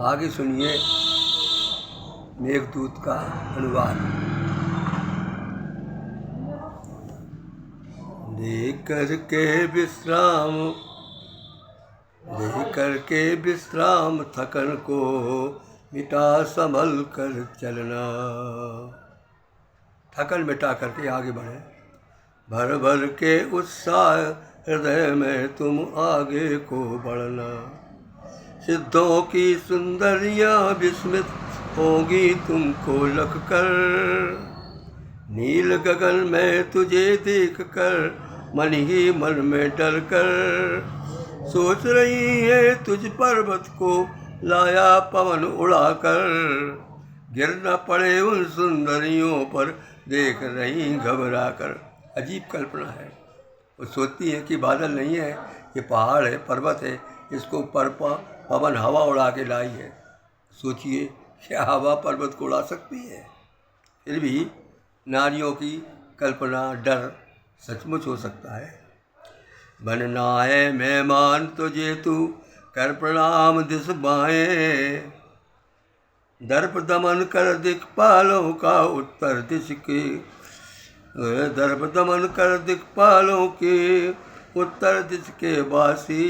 आगे सुनिए मेघदूत का अनुवाद। लेकर के विश्राम थकन को मिटा संभल कर चलना। थकन मिटा करके आगे बढ़े। भर भर के उत्साह हृदय में तुम आगे को बढ़ना। सिद्धों की सुंदरियां विस्मित होगी तुमको लख कर। नील गगन में तुझे देख कर मन ही मन में डर कर सोच रही है तुझ पर्वत को लाया पवन उड़ाकर। गिर न पड़े उन सुंदरियों पर देख रही घबरा कर। अजीब कल्पना है। वो सोचती है कि बादल नहीं है, ये पहाड़ है, पर्वत है, इसको पवन हवा उड़ा के लाई है। सोचिए क्या हवा पर्वत को उड़ा सकती है? फिर भी नारियों की कल्पना, डर सचमुच हो सकता है। बनना है मेहमान तुझे तू कर प्रणाम दिस बाएं। दर्प दमन कर दिक्पालों का उत्तर दिश के। दर्प दमन कर दिक्पालों के उत्तर दिश के वासी।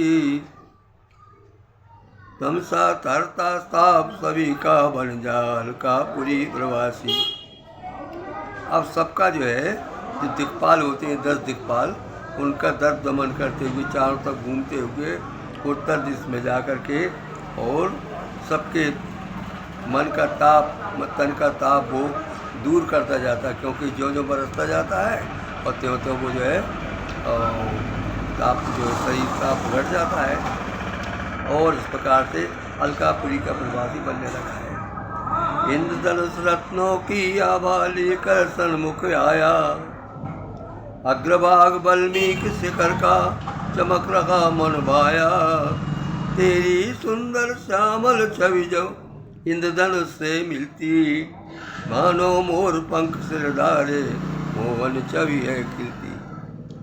तम सा तरता ताप सभी का बन जाल का पूरी प्रवासी। अब सबका जो है, जो दिक्पाल होते हैं 10 दिक्पाल, उनका दर्प दमन करते हुए चारों तक घूमते हुए उत्तर दिश में जा कर के और सबके मन का ताप, तन का ताप वो दूर करता जाता है, क्योंकि जो जो बरसता जाता है और त्यों त्यों वो जो है ताप, जो शरीर ताप घट जाता है और इस प्रकार से अलकापुरी का प्रवासी बनने लगा है। इंद्रधनुष रत्नों की आभा लेकर सन्मुख आया। अग्रभाग वाल्मीकि शिखर का चमक रहा मन भाया। तेरी सुंदर श्यामल छवि जो इंद्रधनुष से मिलती। मानो मोर पंख सिरधारे मोहन छवि है खिलती।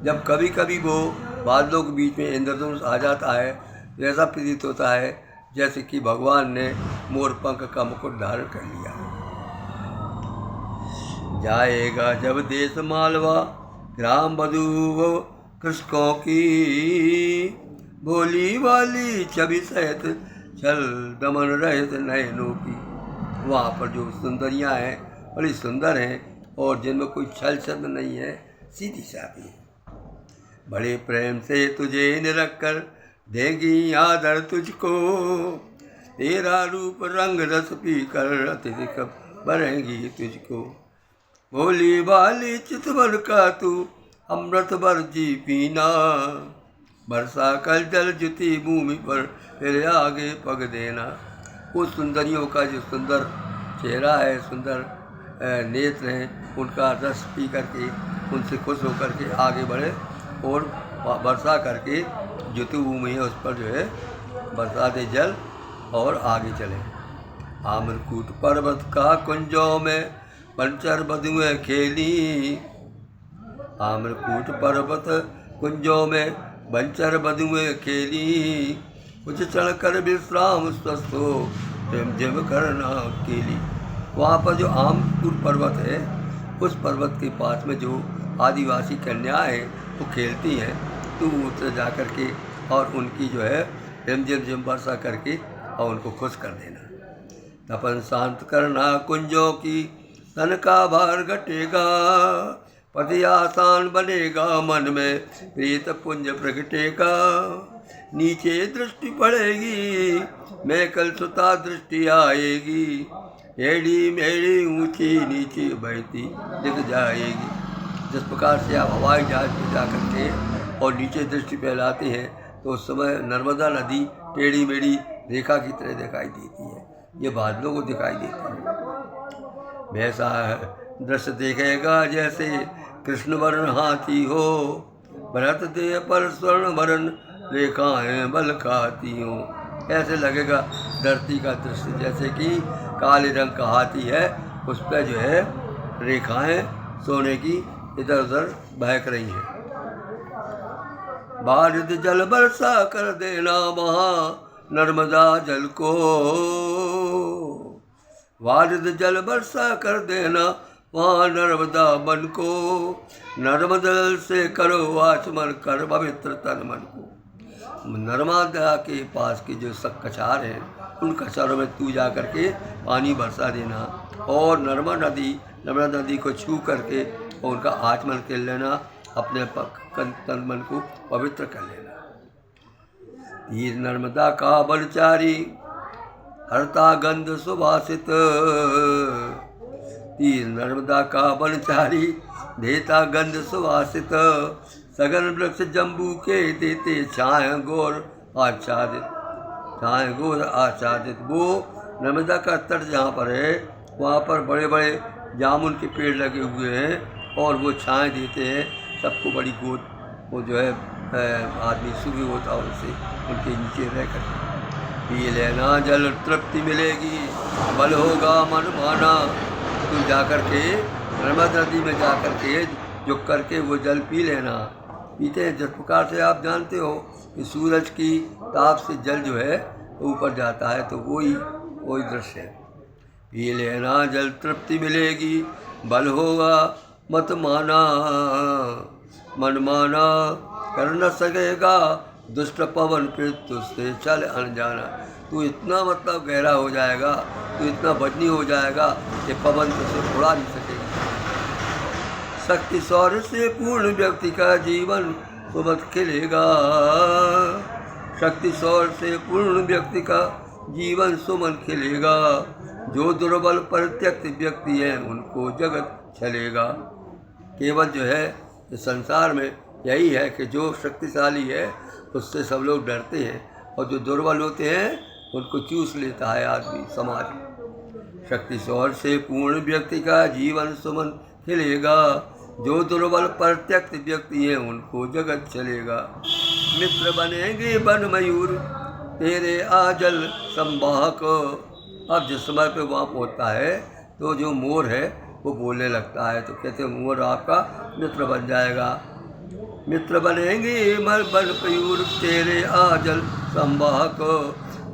जब कभी कभी वो बादलों के बीच में इंद्रधनुष आ जाता है, ऐसा प्रतीत होता है जैसे कि भगवान ने मोर पंख का मुकुट धारण कर लिया। जाएगा जब देश मालवा ग्राम बधू कृषकों की। भोली वाली छवि सहित छल दमन रहित नयनों की। वहाँ पर जो सुंदरियाँ हैं बड़ी सुंदर हैं और जिनमें कोई छल छद्म नहीं है, सीधी सादी है। बड़े प्रेम से तुझे निरख कर देंगी आदर तुझको। तेरा रूप रंग रस पी कर अत्यधिक बढ़ेंगी तुझको। भोली वाली चितवन का तू अमृत भर जी पीना। वर्षा कल जल जुती भूमि पर फिर आगे पग देना। उस सुंदरियों का जो सुंदर चेहरा है, सुंदर नेत्र हैं, उनका रस पी करके उनसे खुश होकर के आगे बढ़े और वर्षा करके जुती भूमि है उस पर जो है बरसा दे जल और आगे चले। आम्रकूट पर्वत का कुंजों में पंचर बधुएं खेली। आम्रकूट पर्वत कुंजों में बंचर बधुएं खेली। कुछ चढ़ कर विश्राम स्वस्थ हो जिम करना अकेली। वहाँ पर जो आम्रकूट पर्वत है, उस पर्वत के पास में जो आदिवासी कन्याएं वो खेलती हैं, तो उतर जा कर के और उनकी जो है रिमझिम वर्षा करके और उनको खुश कर देना। तपन शांत करना कुंजों की, तन का भार घटेगा। पति आसान बनेगा, मन में प्रीत पुंज प्रगटेगा। नीचे दृष्टि पड़ेगी, मैं कल सुता दृष्टि आएगी। एड़ी मेड़ी ऊंची नीचे बहती दिख जाएगी। जिस प्रकार से आप हवाई जहाज में जा करके और नीचे दृष्टि फैलाते हैं तो उस समय नर्मदा नदी टेढ़ी मेढ़ी रेखा की तरह दिखाई देती है। ये बादलों को दिखाई देती है। वैसा दृश्य देखेगा जैसे कृष्ण वर्ण हाथी हो। भरत देह पर स्वर्ण वर्ण रेखाएं बल खाती हो। ऐसे लगेगा धरती का दृश्य जैसे कि काले रंग का हाथी है, उस पर जो है रेखाएं सोने की इधर उधर बहक रही हैं। बारिश जल बरसा कर देना वहाँ नर्मदा जल को, वारिद जल बरसा कर देना वहाँ नर्मदा मन को, नर्मदा जल से करो आचमन कर पवित्र तन मन को। नर्मदा के पास के जो सब कछार हैं उन कछारों में तू जा करके पानी बरसा देना और नर्मदा नदी को छू करके और उनका आचमन कर लेना, अपने तन मन को पवित्र कर लेना। तीर नर्मदा का बलचारी हरता गंध सुभाषित, तीर नर्मदा का बलचारी देता गंध सुभाषित, सघन वृक्ष जम्बू के देते छाया घोर आच्छादित, छाया घोर आच्छादित। वो नर्मदा का तट जहाँ पर है वहाँ पर बड़े बड़े जामुन के पेड़ लगे हुए हैं और वो छाए देते हैं सबको, बड़ी गोद वो जो है आदमी सुखी होता है उनसे, उनके नीचे रह कर पी लेना जल तृप्ति मिलेगी, बल होगा मन माना। तुम जा कर के नर्मदा नदी में जा कर के झुक करके वो जल पी लेना। पीते हैं जिस प्रकार से आप जानते हो कि सूरज की ताप से जल जो है ऊपर जाता है, तो वही दृश्य है। पी लेना जल तृप्ति मिलेगी, बल होगा मत माना, मन माना कर न सकेगा दुष्ट पवन फिर तुझसे चल अनजाना। तू इतना मतलब गहरा हो जाएगा, तू इतना बदनी हो जाएगा कि पवन तुझसे उड़ा नहीं सकेगा। शक्ति शौर्य से पूर्ण व्यक्ति का जीवन सुबह खिलेगा, शक्ति शौर्य से पूर्ण व्यक्ति का जीवन सुमन खिलेगा। जो दुर्बल परित्यक्त व्यक्ति है उनको जगत चलेगा। केवल जो है इस संसार में यही है कि जो शक्तिशाली है उससे सब लोग डरते हैं और जो दुर्बल होते हैं उनको चूस लेता है आदमी समाज। शक्ति शौर्य से पूर्ण व्यक्ति का जीवन सुमन खिलेगा, जो दुर्बल परित्यक्त व्यक्ति है उनको जगत चलेगा। मित्र बनेंगे वन मयूर तेरे आजल संवाहक। अब जिस समय पे वहाँ पहुँचता है तो जो मोर है वो बोलने लगता है, तो कहते हैं मोर आपका मित्र बन जाएगा। मित्र बनेंगे वन मयूर तेरे आजल संवाहक,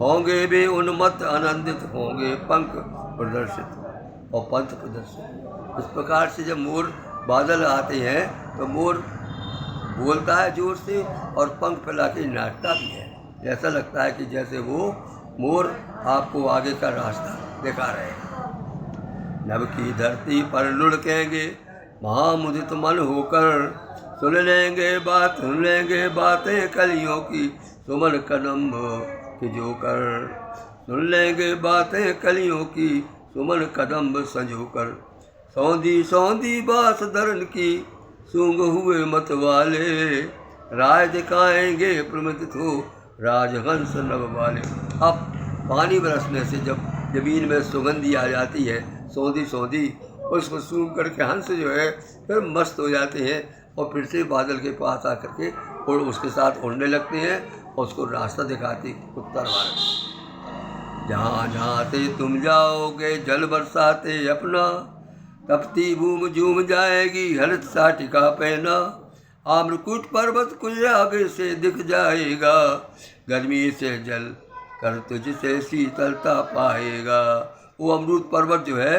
होंगे भी उन्मत्त आनंदित होंगे पंख प्रदर्शित और पंथ प्रदर्शित। इस प्रकार से जब मोर बादल आते हैं तो मोर बोलता है जोर से और पंख फैला के नाचता भी है। ऐसा लगता है कि जैसे वो मोर आपको आगे का रास्ता दिखा रहे हैं। नभ की धरती पर लुढ़केंगे महामुदित मन होकर, सुन लेंगे बातें कलियों की सुमन कदम के जोकर, सुन लेंगे बातें कलियों की सुमन कदम संजोकर। सौंधी बास धरन की सूंघ हुए मत वाले, राय दिखाएंगे प्रमित हो राजहंस नभ वाले। अब पानी बरसने से जब जमीन में सुगंधी आ जाती है सौंधी उसको सूंघ करके हंस जो है फिर मस्त हो जाते हैं और फिर से बादल के पास आकर के और उसके साथ उड़ने लगते हैं और उसको रास्ता दिखाते उत्तर भारत। जहाँ से तुम जाओगे जल बरसाते अपना, तपती भूम झूम जाएगी हरित साटिका पहना। आम्रकूट पर्वत कुछ आगे से दिख जाएगा, गर्मी से जल कर तुझसे शीतलता पाएगा। वो अमरूद पर्वत जो है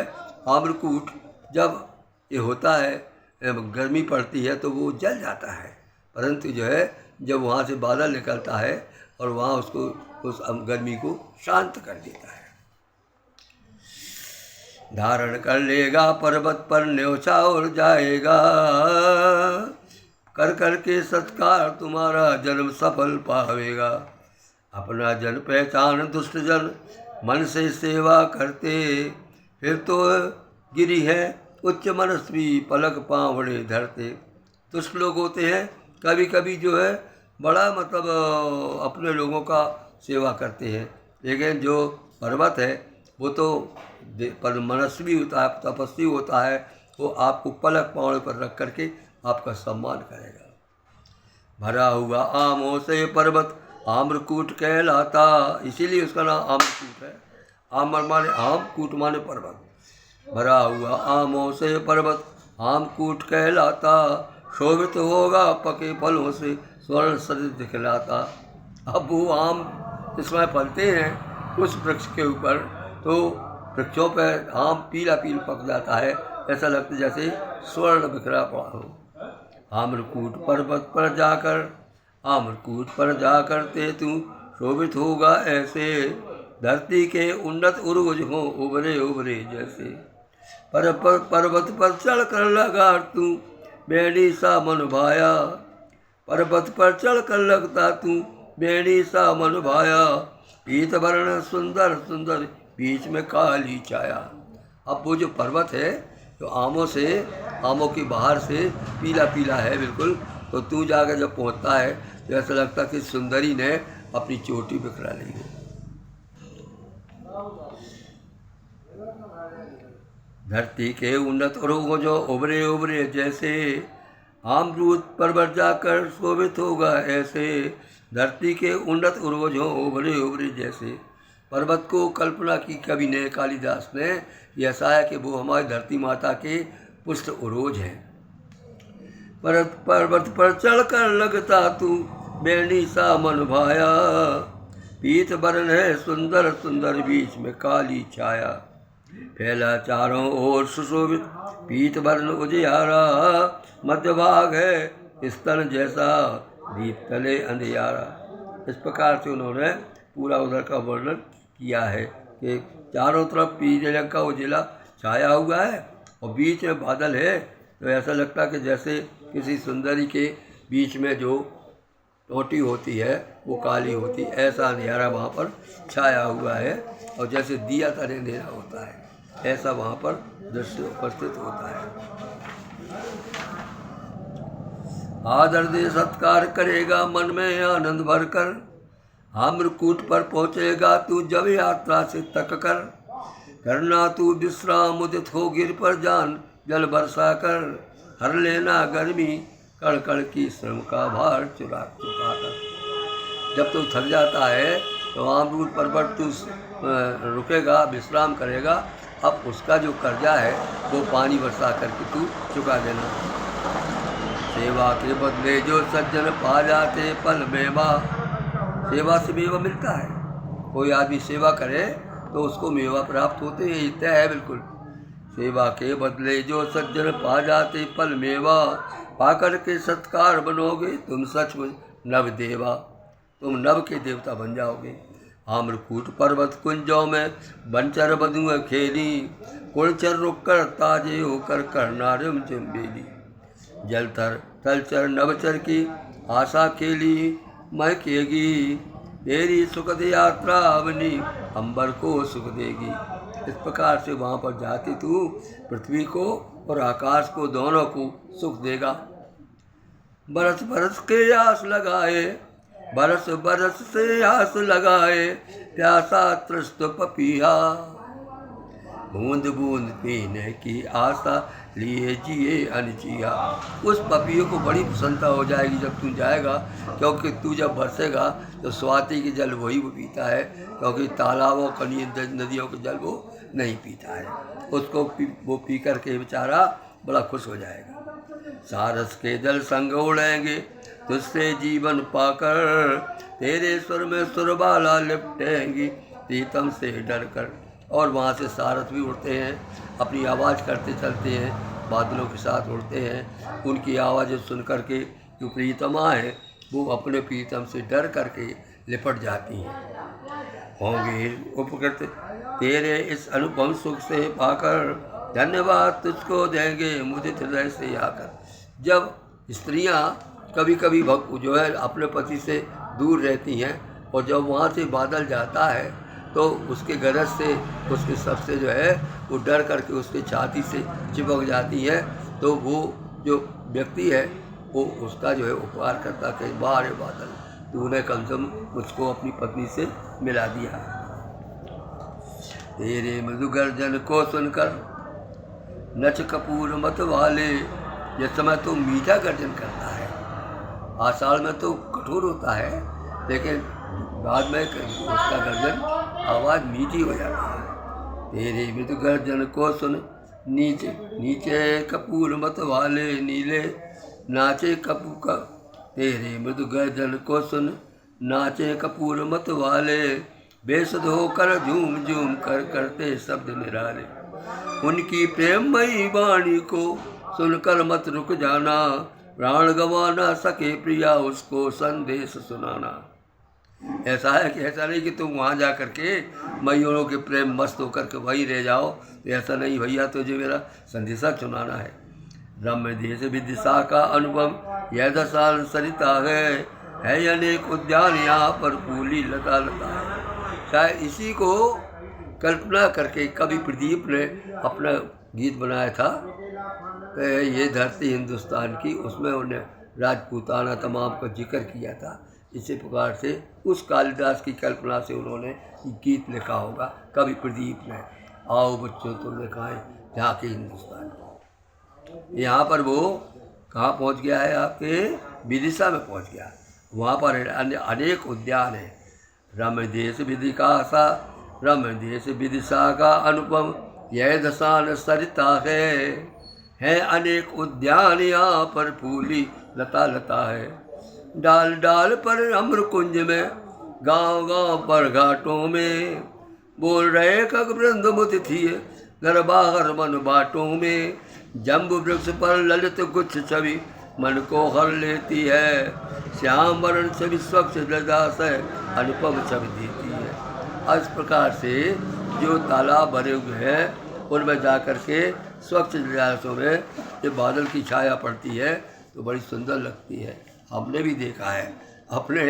आम्रकूट, जब ये होता है गर्मी पड़ती है तो वो जल जाता है, परंतु जो है जब वहाँ से बादल निकलता है और वहाँ उसको उस गर्मी को शांत कर देता है। धारण कर लेगा पर्वत पर न्योछावर जाएगा, कर के सत्कार तुम्हारा जन्म सफल पावेगा। अपना जन पहचान दुष्ट जन मन से सेवा करते, फिर तो गिरी है उच्च मनस्वी पलक पांवड़े धरते। दुष्ट लोग होते हैं कभी कभी जो है बड़ा मतलब अपने लोगों का सेवा करते हैं, लेकिन जो पर्वत है वो तो पर मनस्वी होता है, तपस्वी होता है, वो आपको पलक पांवड़े पर रख करके आपका सम्मान करेगा। भरा हुआ आमों से पर्वत आम्रकूट कहलाता, इसीलिए उसका नाम आम्रकूट है। आम्र माने आम, कूट माने पर्वत। भरा हुआ आमों से पर्वत आमकूट कहलाता, शोभित होगा पके फलों से स्वर्ण सरित दिखलाता। अब वो आम इस समय फलते हैं उस वृक्ष के ऊपर, तो वृक्षों पर आम पीला पीला पक जाता है, ऐसा लगता है जैसे स्वर्ण बिखरा पड़ा हो। आम्रकूट पर्वत पर जाकर, आम्रकूट पर जाकर ते तू शोभित होगा ऐसे, धरती के उन्नत उर्वज हो उभरे उभरे जैसे। पर्वत पर चढ़ कर लगा तू बेड़ी सा मन भाया, पर्वत पर चढ़ कर लगता तू बेड़ी सा मन भाया, पीत वर्ण सुंदर सुंदर बीच में काली छाया। अब वो जो पर्वत है जो आमों की बाहर से पीला पीला है बिल्कुल, तो तू जाकर जब पहुंचता है तो ऐसा लगता कि सुंदरी ने अपनी चोटी बिखरा ली है। धरती के उन्नत उर्वज जो उभरे उभरे जैसे, आम्रकूट पर्वत जाकर शोभित होगा ऐसे, धरती के उन्नत उर्वज हो उभरे उभरे जैसे। पर्वत को कल्पना की कवि ने, कालिदास ने, ऐसा है कि वो हमारी धरती माता के पुष्ट उर्वज हैं। पर्वत पर चढ़कर लगता तू बेड़ी सा मन भाया, पीत वर्ण है सुंदर सुंदर बीच में काली छाया, फैला चारों ओर सुशोभित पीत वर्ण उजियारा, मध्य भाग है स्तन जैसा दीप तले अंधियारा। इस प्रकार से उन्होंने पूरा उधर का वर्णन किया है कि चारों तरफ पीले रंग का उजिला छाया हुआ है और बीच में बादल है, तो ऐसा लगता है कि जैसे किसी सुंदरी के बीच में जो टोटी होती है वो काली होती, ऐसा अंधियारा वहाँ पर छाया हुआ है, और जैसे दिया तरह अंधेरा होता है ऐसा वहाँ पर दृश्य उपस्थित होता है। आदर दे सत्कार करेगा मन में आनंद भरकर, आम्रकूट पर पहुँचेगा तू जब यात्रा से तक कर, करना तू विश्राम उदित हो गिर पर जान जल बरसा कर, हर लेना गर्मी कड़ कड़ की श्रम का भार चुका कर। जब तू थक जाता है तो आम्रकूट पर्वत तू रुकेगा, विश्राम करेगा, अब उसका जो कर्जा है वो पानी बरसा करके तू चुका देना। सेवा के बदले जो सज्जन पा जाते पल मेवा, सेवा से मेवा मिलता है, कोई आदमी सेवा करे तो उसको मेवा प्राप्त होते हैं, ये तय है बिल्कुल। सेवा के बदले जो सज्जन पा जाते पल मेवा, पाकर के सत्कार बनोगे तुम सचमुच नव देवा, तुम नव के देवता बन जाओगे। आम्रकूट पर्वत कुंजों में बनचर बधुएं खेली, कुलचर रुक कर ताजे होकर करना रिम चुम्बेली, जलथर तलचर नवचर की आशा खेली, महकेगी तेरी सुखद यात्रा अवनी अंबर को सुख देगी। इस प्रकार से वहाँ पर जाती तू पृथ्वी को और आकाश को दोनों को सुख देगा। बरस बरस के आस लगाए, बरस बरस से आस लगाए, प्यासा त्रस्त पपीहा, बूंद बूंद पीने की आशा लिए जिए अनजिया। उस पपीहे को बड़ी प्रसन्नता हो जाएगी जब तू जाएगा, क्योंकि तू जब बरसेगा तो स्वाति के जल वही वो पीता है, क्योंकि तालाबों कनी नदियों के जल वो नहीं पीता है, उसको वो पी कर के बेचारा बड़ा खुश हो जाएगा। सारस के जल संग उड़ेंगे तुझसे जीवन पाकर, तेरे सुर में सुरबाला लिपटेंगी प्रीतम से डर कर। और वहाँ से सारस भी उड़ते हैं, अपनी आवाज़ करते चलते हैं, बादलों के साथ उड़ते हैं, उनकी आवाज़ सुन कर के जो प्रीतमा है वो अपने प्रीतम से डर करके लिपट जाती हैं। होंगे उपकृत तेरे इस अनुपम सुख से पाकर, धन्यवाद तुझको देंगे मुझे हृदय से आकर। जब स्त्रियां कभी कभी जो है अपने पति से दूर रहती हैं और जब वहाँ से बादल जाता है तो उसके गरज से उसके सबसे जो है वो डर करके उसके छाती से चिपक जाती है, तो वो जो व्यक्ति है वो उसका जो है उपकार करता कि वाह रे बादल, तूने कम से कम मुझको अपनी पत्नी से मिला दिया। तेरे मृदु गर्जन को सुनकर नच कपूर मत वाले, जिस समय तो मीठा गर्जन करता है, आषाढ़ में तो कठोर होता है लेकिन बाद में उसका गर्जन आवाज़ मीठी हो जाती है। तेरे मृदु गर्जन को सुन नीचे नीचे कपूर मत वाले नीले, नाचे कपू का। तेरे मृदु गर्जन को सुन नाचे कपूर मत वाले, बेसुध होकर झूम झूम कर करते शब्द निराले। उनकी प्रेममयी वाणी को सुनकर मत रुक जाना, प्राण गंवा ना सके प्रिया उसको संदेश सुनाना। ऐसा है कि ऐसा नहीं कि तुम वहाँ जा कर के मयूरों के प्रेम मस्त होकर के वहीं रह जाओ, तो ऐसा नहीं भैया, तुझे मेरा संदेशा सुनाना है। रम्य देश विदिशा का अनुभव यह दशाल सरिता है अनेक उद्यान यहाँ पर फूली लता लता है। शायद इसी को कल्पना करके कवि प्रदीप ने अपना गीत बनाया था, ये धरती हिंदुस्तान की, उसमें उन्हें राजपूताना तमाम का जिक्र किया था। इसी प्रकार से उस कालिदास की कल्पना से उन्होंने गीत लिखा होगा कवि प्रदीप ने। आओ बच्चों तुम दिखाएं झांकी हिंदुस्तान। यहाँ पर वो कहाँ पहुँच गया है, आपके विदिशा में पहुँच गया। वहाँ पर अनेक उद्यान हैं। रम्य देश विदिशा रम्य देश विदिशा का अनुपम यह दशान सरिता है अनेक उद्यान यहाँ पर फूली लता लता है। डाल डाल पर अम्र कुंज में, गांव गांव पर घाटों में, बोल रहे खग वृंद मुतिथि घर बाहर मन बाटों में। जम्बू वृक्ष पर ललित गुच्छ छवि मन को हर लेती है, श्याम वरण छवि स्वच्छ लजा से अनुपम छवि देती है। इस प्रकार से जो तालाब भरे हुए हैं उनमें जा कर के स्वच्छ जलाशयों में जब बादल की छाया पड़ती है तो बड़ी सुंदर लगती है। हमने भी देखा है अपने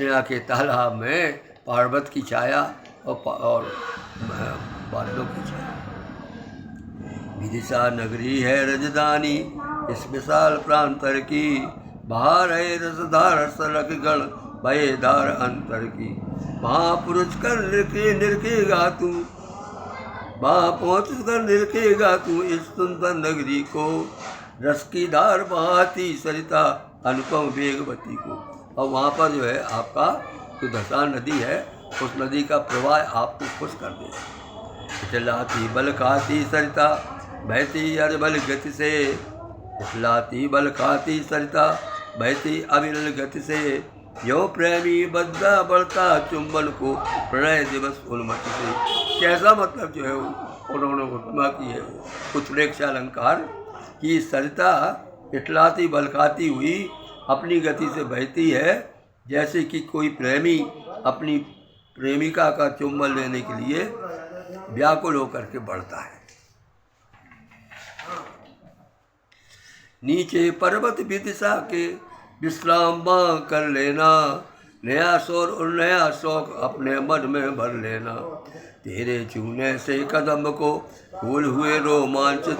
यहाँ के तालाब में पर्वत की छाया और बादलों की छाया। विदिशा नगरी है रजधानी इस विशाल प्रांतर की, बाहर है रसधार सरक गण भयधार अंतर की। महापुरुष कर निरखेगा तू, वहाँ पहुँच कर निरखेगा तू इस सुंदर नगरी को, रस की धार बहाती सरिता अनुपम वेगवती को। और वहाँ पर जो है आपका जो धसा नदी है उस नदी का प्रवाह आपको खुश कर दे। चलाती बल खाती सरिता बहती अविरल गति से, उछलाती बल खाती सरिता बहती अविरल गति से। यो प्रेमी बद्दा बढ़ता चुंबन को प्रणय दिवस उन्मति से। कैसा मतलब जो है उन्होंने उपमा की है उत्प्रेक्षा अलंकार कि सरिता इटलाती बलखाती हुई अपनी गति से बहती है, जैसे कि कोई प्रेमी अपनी प्रेमिका का चुंबन लेने के लिए व्याकुल होकर के बढ़ता है। नीचे पर्वत विदिशा के विश्राम कर लेना, नया शोर और नया शौक अपने मन में भर लेना। तेरे छूने से कदम को फूल हुए रोमांचित,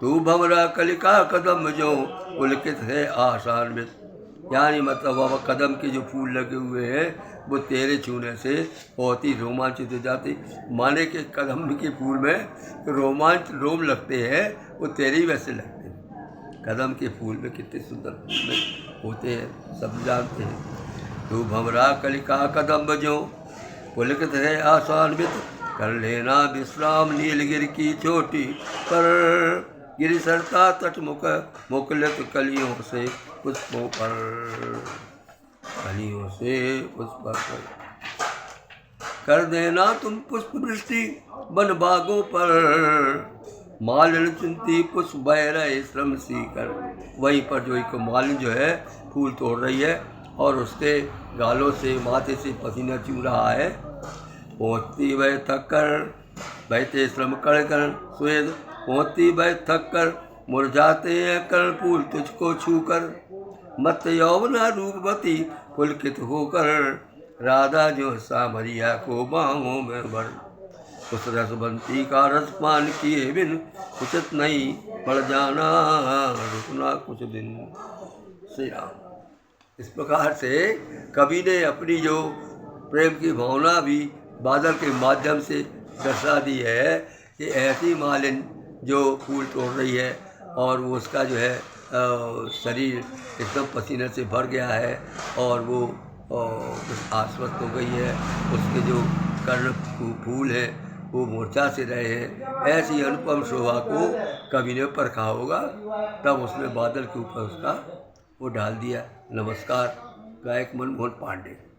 तू भंवरा कलिका कदम जो पुलकित है आशान्वित। यानी मतलब वह कदम के जो फूल लगे हुए हैं वो तेरे छूने से बहुत ही रोमांचित हो जाते। माने के कदम के फूल में रोम लगते हैं, वो तेरे ही वैसे लगते हैं। कदम के फूल में कितने सुंदर फूल होते हैं सब जानते हैं। तू भंवरा कलिका कदम जो पुलकित है आशान्वित, कर लेना विश्राम नीलगिरी की चोटी पर। गिरि सरता तट मुकुलित कलियों से पुष्पों पर, कलियों से पुष्प पर। कर देना तुम पुष्प वृष्टि वन बागों पर, मालिन चुनती पुष्प बह रहे श्रम सीकर। वहीं पर जो एक मालिन जो है फूल तोड़ रही है और उसके गालों से माथे से पसीना चू रहा है। पहुँचती वह थक कर बहते श्रम कर कर स्वेद, पहुँचती वह थक कर मुरझाते हैं कर फूल तुझको छू कर। मत यौवना रूपवती पुलकित होकर, राधा जो सामरिया को बाहों में भर। उस रसबंती का रसपान किए बिन उचित नहीं बढ़ जाना रुकना कुछ दिन। श्री राम। इस प्रकार से कवि ने अपनी जो प्रेम की भावना भी बादल के माध्यम से दर्शा दी है कि ऐसी मालिन जो फूल तोड़ रही है और वो उसका जो है शरीर एकदम पसीने से भर गया है और वो आश्वस्त हो गई है, उसके जो कर्ण फूल है वो मूर्छा से रहे हैं। ऐसी अनुपम शोभा को कवि ने परखा होगा, तब उसने बादल के ऊपर उसका वो डाल दिया। नमस्कार। गायक मनमोहन पांडे।